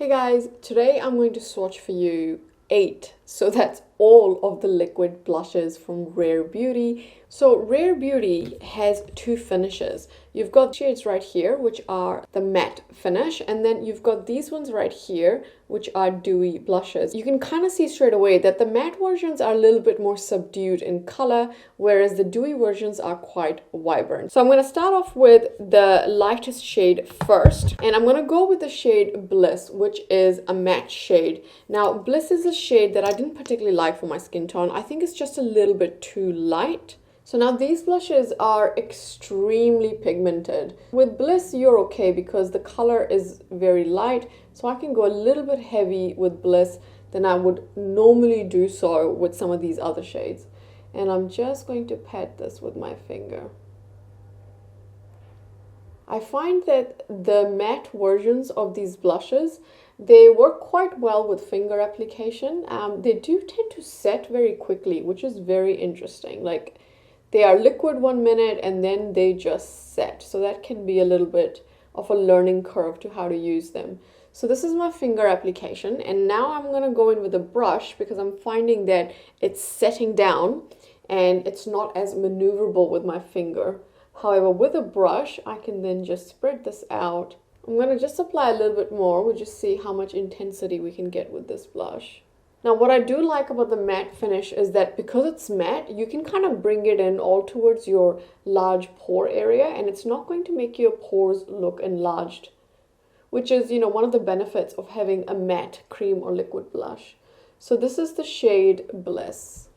Hey guys, today I'm going to swatch for you 8. So that's all of the liquid blushes from Rare Beauty. So Rare Beauty has 2 finishes. You've got shades right here, which are the matte finish, and then you've got these ones right here, which are dewy blushes. You can kind of see straight away that the matte versions are a little bit more subdued in color, whereas the dewy versions are quite vibrant. So I'm going to start off with the lightest shade first, and I'm going to go with the shade Bliss, which is a matte shade. Now, Bliss is a shade that I didn't particularly like for my skin tone. I think it's just a little bit too light. So now these blushes are extremely pigmented. With Bliss, you're okay because the color is very light. So I can go a little bit heavy with Bliss than I would normally do so with some of these other shades. And I'm just going to pat this with my finger. I find that the matte versions of these blushes, they work quite well with finger application. They do tend to set very quickly, which is very interesting. Like, they are liquid 1 minute and then they just set. So that can be a little bit of a learning curve to how to use them. So this is my finger application, and now I'm going to go in with a brush because I'm finding that it's setting down and it's not as maneuverable with my finger. However, with a brush, I can then just spread this out. I'm going to just apply a little bit more. We'll just see how much intensity we can get with this blush. Now, what I do like about the matte finish is that because it's matte, you can kind of bring it in all towards your large pore area, and it's not going to make your pores look enlarged, which is, one of the benefits of having a matte cream or liquid blush. So this is the shade Bliss.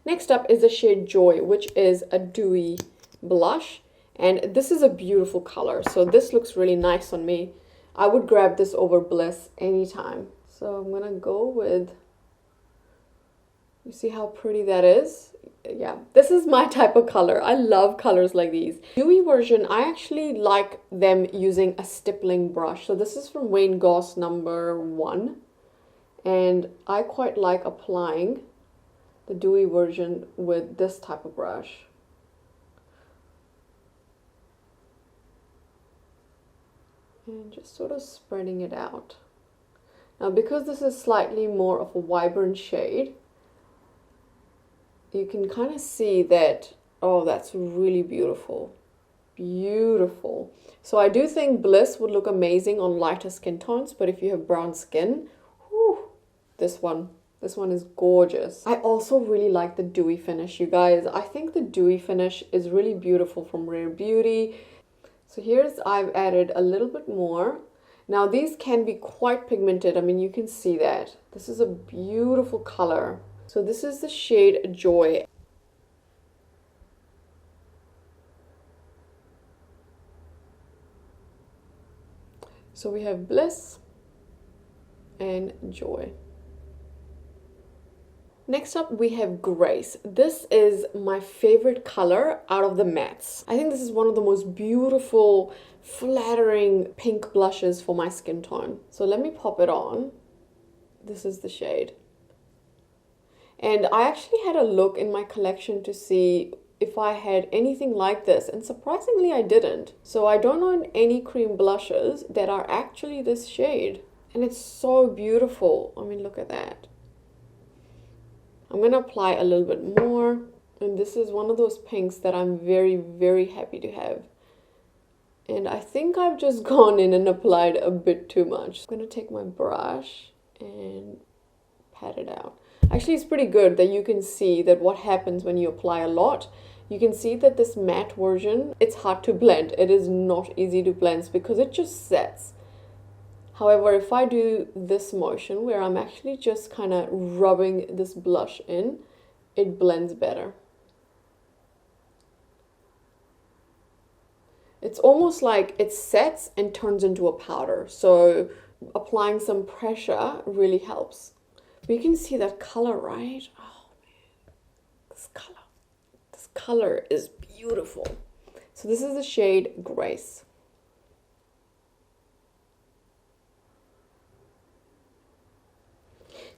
Next up is the shade Joy, which is a dewy blush, and this is a beautiful color. So this looks really nice on me. I would grab this over Bliss anytime. So I'm gonna go with, you see how pretty that is? Yeah, this is my type of color. I love colors like these. Dewy version, I actually like them using a stippling brush. So this is from Wayne Goss number 1, and I quite like applying the dewy version with this type of brush. And just sort of spreading it out. Now, because this is slightly more of a vibrant shade, you can kind of see that, oh, that's really beautiful. Beautiful. So I do think Bliss would look amazing on lighter skin tones, but if you have brown skin, whew, this one is gorgeous. I also really like the dewy finish, you guys. I think the dewy finish is really beautiful from Rare Beauty. So I've added a little bit more. Now these can be quite pigmented. I mean, you can see that. This is a beautiful color. So this is the shade Joy. So we have Bliss and Joy. Next up, we have Grace. This is my favorite color out of the mattes. I think this is one of the most beautiful, flattering pink blushes for my skin tone. So let me pop it on. This is the shade. And I actually had a look in my collection to see if I had anything like this, and surprisingly I didn't. So I don't own any cream blushes that are actually this shade. And it's so beautiful. I mean, look at that. I'm going to apply a little bit more, and this is one of those pinks that I'm very, very happy to have. And I think I've just gone in and applied a bit too much. I'm going to take my brush and pat it out. Actually, it's pretty good that you can see that what happens when you apply a lot. You can see that this matte version, it's hard to blend. It is not easy to blend because it just sets. However, if I do this motion where I'm actually just kind of rubbing this blush in, it blends better. It's almost like it sets and turns into a powder. So applying some pressure really helps. But you can see that color, right? Oh man, this color is beautiful. So this is the shade Grace.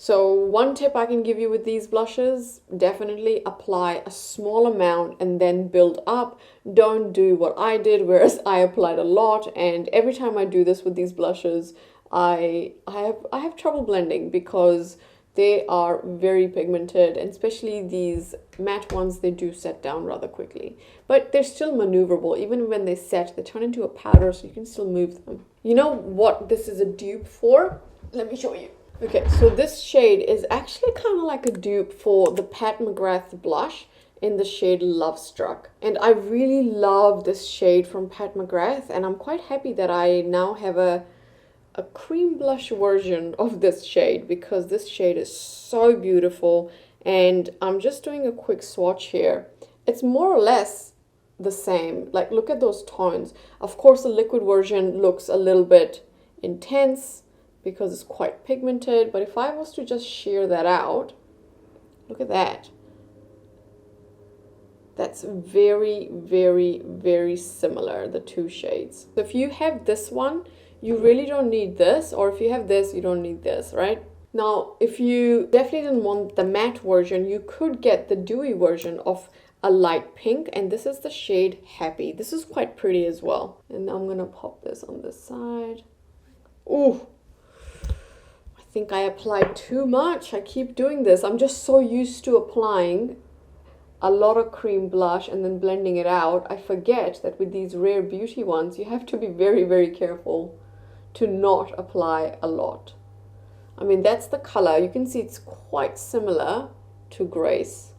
So one tip I can give you with these blushes, definitely apply a small amount and then build up. Don't do what I did, whereas I applied a lot, and every time I do this with these blushes, I have trouble blending because they are very pigmented, and especially these matte ones, they do set down rather quickly. But they're still maneuverable. Even when they set, they turn into a powder, so you can still move them. You know what this is a dupe for? Let me show you. Okay, so this shade is actually kind of like a dupe for the Pat McGrath blush in the shade Love Struck. And I really love this shade from Pat McGrath, and I'm quite happy that I now have a cream blush version of this shade, because this shade is so beautiful. And I'm just doing a quick swatch here. It's more or less the same. Like, look at those tones. Of course, the liquid version looks a little bit intense because it's quite pigmented, but if I was to just sheer that out, look at that. That's very, very, very similar, the two shades. So if you have this one, you really don't need this, or if you have this, you don't need this, right? Now, if you definitely didn't want the matte version, you could get the dewy version of a light pink, and this is the shade Happy. This is quite pretty as well. And I'm gonna pop this on this side. Ooh, I think I applied too much. I keep doing this. I'm just so used to applying a lot of cream blush and then blending it out. I forget that with these Rare Beauty ones, you have to be very, very careful to not apply a lot. I mean, that's the color. You can see it's quite similar to Grace.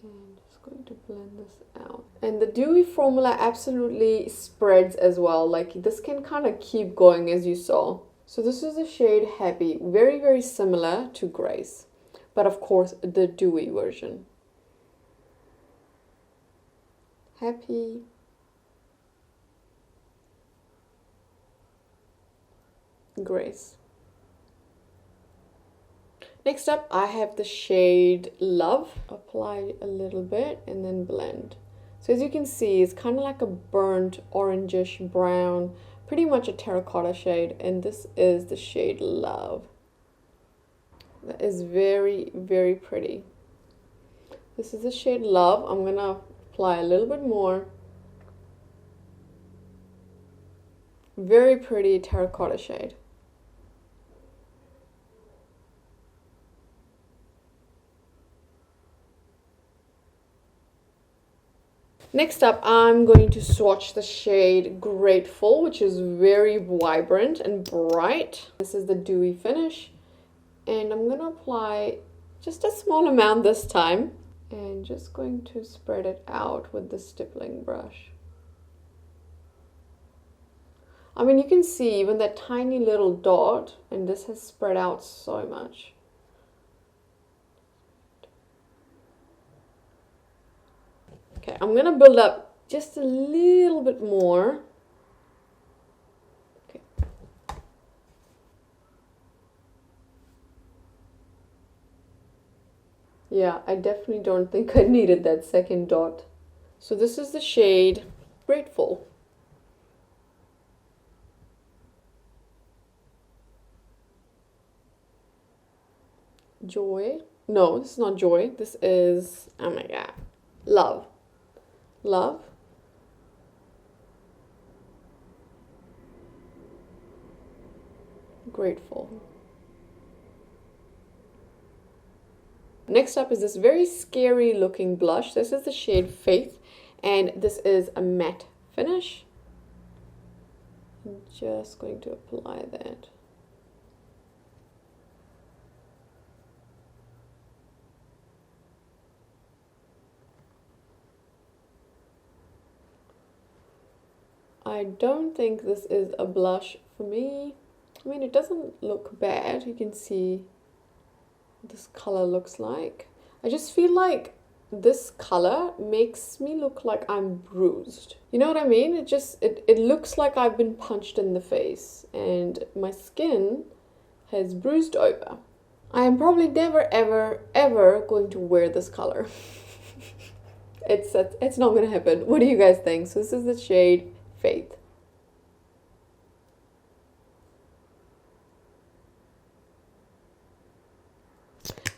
And just going to blend this out. And the dewy formula absolutely spreads as well. Like, this can kind of keep going, as you saw. So this is the shade Happy, very, very similar to Grace, but of course the dewy version. Happy. Grace. Next up, I have the shade Love. Apply a little bit and then blend. So as you can see, it's kind of like a burnt orangish brown, pretty much a terracotta shade, and this is the shade Love. That is very, very pretty. This is the shade Love. I'm gonna apply a little bit more. Very pretty terracotta shade. Next up, I'm going to swatch the shade Grateful, which is very vibrant and bright. This is the dewy finish, and I'm going to apply just a small amount this time, and just going to spread it out with the stippling brush. I mean, you can see even that tiny little dot, and this has spread out so much. Okay, I'm gonna build up just a little bit more. Okay. Yeah, I definitely don't think I needed that second dot. So this is the shade Grateful. Joy. No, this is not Joy. This is, oh my god, Love. Love. Grateful. Next up is this very scary looking blush. This is the shade Faith, and this is a matte finish. I'm just going to apply that. I don't think this is a blush for me. I mean, it doesn't look bad. You can see what this color looks like. I just feel like this color makes me look like I'm bruised. You know what I mean? It looks like I've been punched in the face and my skin has bruised over. I am probably never, ever, ever going to wear this color. It's not gonna happen. What do you guys think? So this is the shade Faith.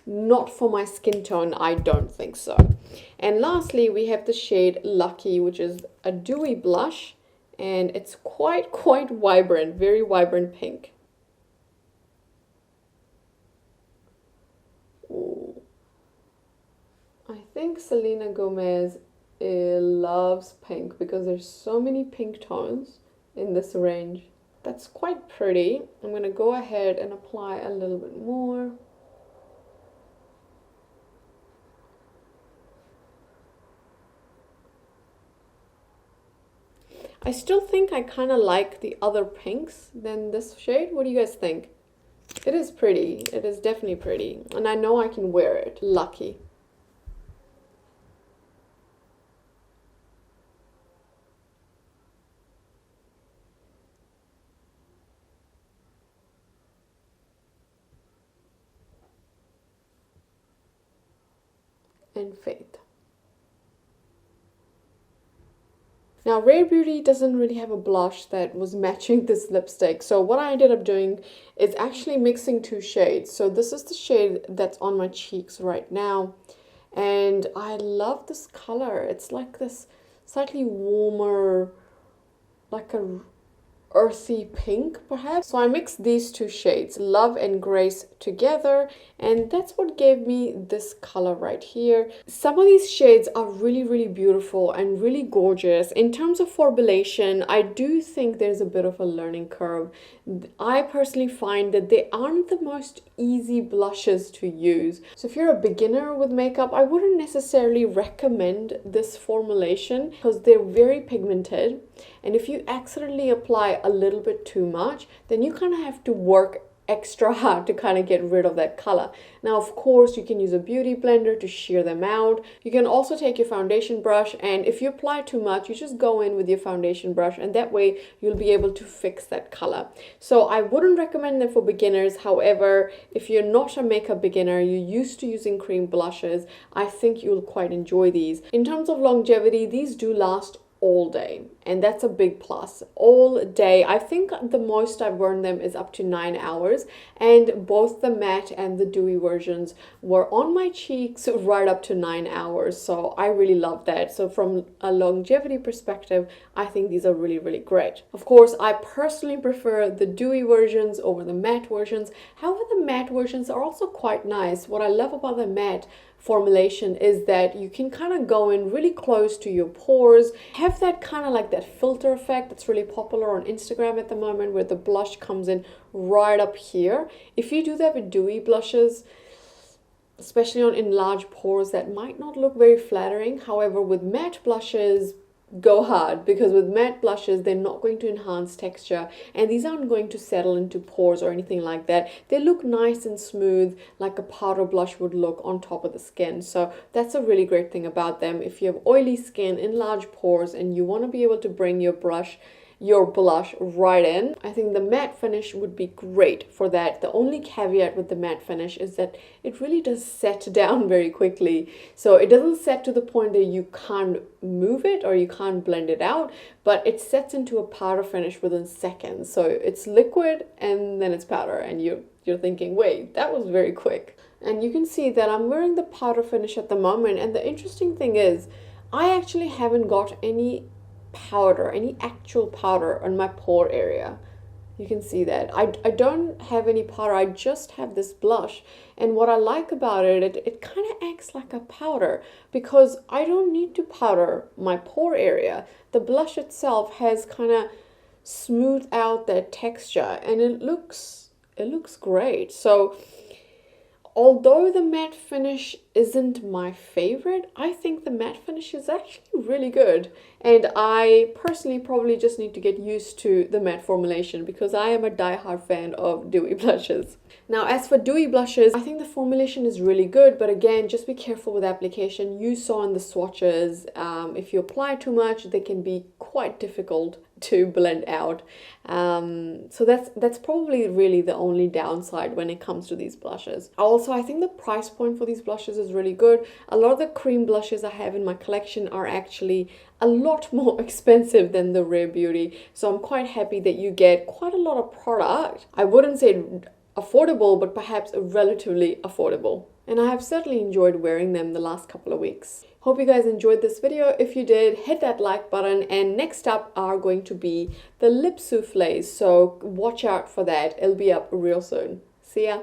not for my skin tone, I don't think so. And lastly, we have the shade Lucky, which is a dewy blush, and it's quite vibrant, very vibrant pink. Ooh. I think Selena Gomez loves pink because there's so many pink tones in this range. That's quite pretty. I'm going to go ahead and apply a little bit more. I still think I kind of like the other pinks than this shade. What do you guys think? It is pretty. It is definitely pretty. And I know I can wear it. Lucky. And Faith. Now, Rare Beauty doesn't really have a blush that was matching this lipstick. So what I ended up doing is actually mixing two shades. So this is the shade that's on my cheeks right now. And I love this color. It's like this slightly warmer, like a earthy pink perhaps. So I mixed these two shades, Love and Grace, together, and that's what gave me this color right here. Some of these shades are really beautiful and really gorgeous. In terms of formulation, I do think there's a bit of a learning curve. I personally find that they aren't the most easy blushes to use. So if you're a beginner with makeup, I wouldn't necessarily recommend this formulation because they're very pigmented. And if you accidentally apply a little bit too much, then you kind of have to work extra hard to kind of get rid of that color. Now, of course, you can use a beauty blender to shear them out. You can also take your foundation brush, and if you apply too much, you just go in with your foundation brush, and that way you'll be able to fix that color. So I wouldn't recommend them for beginners. However, if you're not a makeup beginner, you're used to using cream blushes, I think you'll quite enjoy these. In terms of longevity, these do last all day, and that's a big plus. All day. I think the most I've worn them is up to 9 hours, and both the matte and the dewy versions were on my cheeks right up to 9 hours, so I really love that. So from a longevity perspective, I think these are really great. Of course, I personally prefer the dewy versions over the matte versions. However, the matte versions are also quite nice. What I love about the matte formulation is that you can kind of go in really close to your pores, have that kind of like that filter effect that's really popular on Instagram at the moment, where the blush comes in right up here. If you do that with dewy blushes, especially on enlarged pores, that might not look very flattering. However, with matte blushes, go hard, because with matte blushes, they're not going to enhance texture, and these aren't going to settle into pores or anything like that. They look nice and smooth, like a powder blush would look on top of the skin. So that's a really great thing about them. If you have oily skin, enlarged pores, and you want to be able to bring your blush right in, I think the matte finish would be great for that. The only caveat with the matte finish is that it really does set down very quickly. So it doesn't set to the point that you can't move it or you can't blend it out, but it sets into a powder finish within seconds. So it's liquid and then it's powder, and you're thinking, wait, that was very quick. And you can see that I'm wearing the powder finish at the moment, and the interesting thing is I actually haven't got any actual powder on my pore area. You can see that I don't have any powder. I just have this blush, and what I like about it kind of acts like a powder, because I don't need to powder my pore area. The blush itself has kind of smoothed out that texture, and it looks great. So although the matte finish isn't my favorite, I think the matte finish is actually really good. And I personally probably just need to get used to the matte formulation, because I am a die-hard fan of dewy blushes. Now, as for dewy blushes, I think the formulation is really good, but again, just be careful with application. You saw in the swatches, if you apply too much, they can be quite difficult to blend out. So that's probably really the only downside when it comes to these blushes. Also, I think the price point for these blushes is really good. A lot of the cream blushes I have in my collection are actually a lot more expensive than the Rare Beauty. So I'm quite happy that you get quite a lot of product. I wouldn't say affordable, but perhaps relatively affordable. And I have certainly enjoyed wearing them the last couple of weeks. Hope you guys enjoyed this video. If you did, hit that like button. And next up are going to be the lip souffles, so watch out for that. It'll be up real soon. See ya!